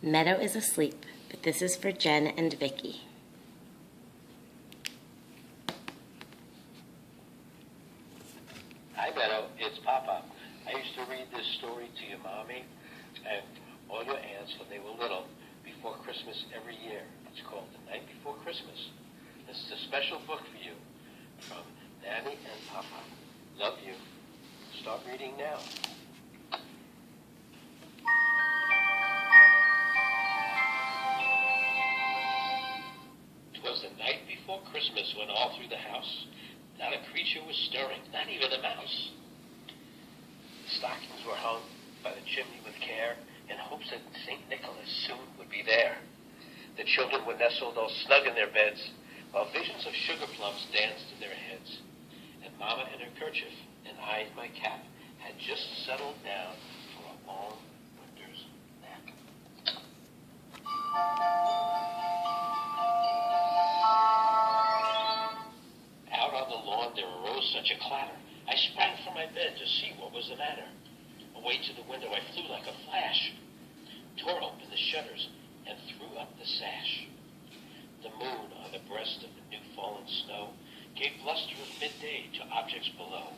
Meadow is asleep, but this is for Jen and Vicky. Hi, Meadow. It's Papa. I used to read this story to your mommy and all your aunts when they were little before Christmas every year. It's called The Night Before Christmas. This is a special book for you from Nanny and Papa. Love you. Start reading now. Twas the night before Christmas when all through the house not a creature was stirring, not even a mouse. The stockings were hung by the chimney with care in hopes that St. Nicholas soon would be there. The children were nestled all snug in their beds while visions of sugar plums danced in their heads. And Mama in her kerchief and I in my cap had just settled down for a long winter's nap. Out on the lawn there arose such a clatter. I sprang from my bed to see what was the matter. Away to the window I flew like a flash, tore open the shutters, and threw up the sash. The moon on the breast of the new-fallen snow gave luster of midday to objects below,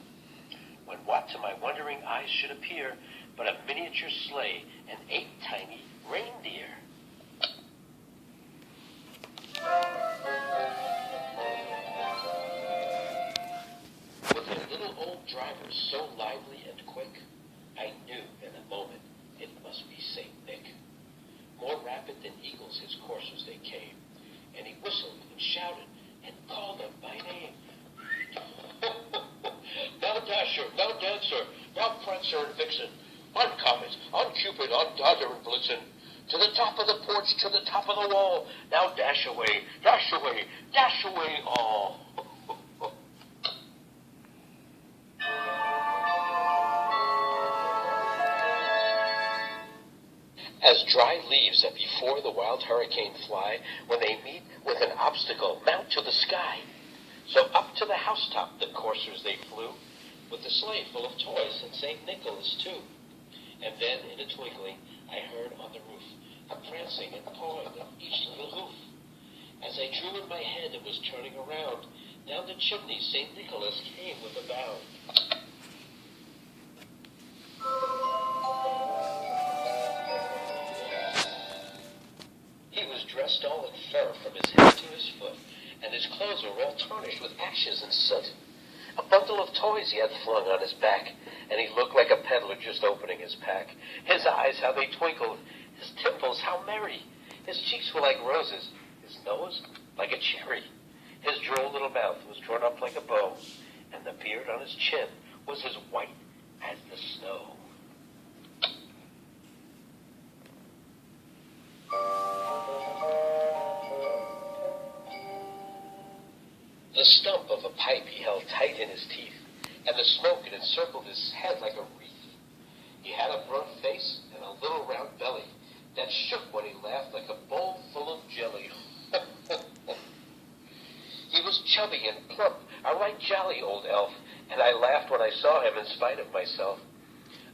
when what to my wondering eyes should appear but a miniature sleigh and 8 tiny reindeer. With a little old driver so lively and quick, I knew in a moment it must be St. Nick. More rapid than eagles his coursers they came, and he whistled and shouted and called them by name. Now Dasher, now Dancer, now Prancer and Vixen, on Comet, on Cupid, on Dodger and Blitzen, to the top of the porch, to the top of the wall, now dash away, dash away all. As dry leaves that before the wild hurricane fly, when they meet with an obstacle, mount to the sky. So up to the housetop the coursers they flew, with the sleigh full of toys and St. Nicholas too. And then in a twinkling I heard on the roof a prancing and pawing of each little hoof. As I drew in my head and was turning around, down the chimney St. Nicholas came with a bound. He was dressed all in fur from his head to his foot, and his clothes were all tarnished with ashes and soot. A bundle of toys he had flung on his back, and he looked like a peddler just opening his pack. His eyes, how they twinkled, his temples, how merry. His cheeks were like roses, his nose like a cherry. His droll little mouth was drawn up like a bow, and the beard on his chin was as white as the snow. The stump of a pipe he held tight in his teeth, and the smoke had encircled his head like a wreath. He had a broad face and a little round belly that shook when he laughed like a bowl full of jelly. He was chubby and plump, a right jolly old elf, and I laughed when I saw him in spite of myself.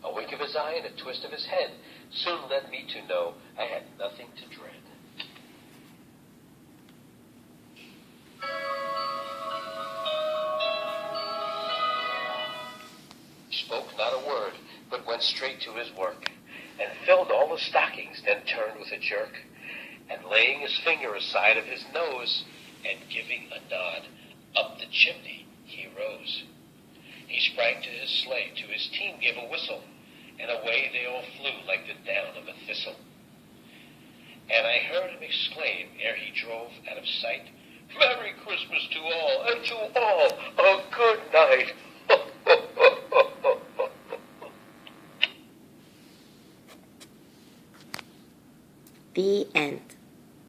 A wink of his eye and a twist of his head soon led me to know I had nothing to dread. Spoke not a word, but went straight to his work, and filled all the stockings, then turned with a jerk, and laying his finger aside of his nose, and giving a nod, up the chimney he rose. He sprang to his sleigh, to his team gave a whistle, and away they all flew like the down of a thistle. And I heard him exclaim, ere he drove out of sight, "Merry Christmas to all, and to all a good night." The end.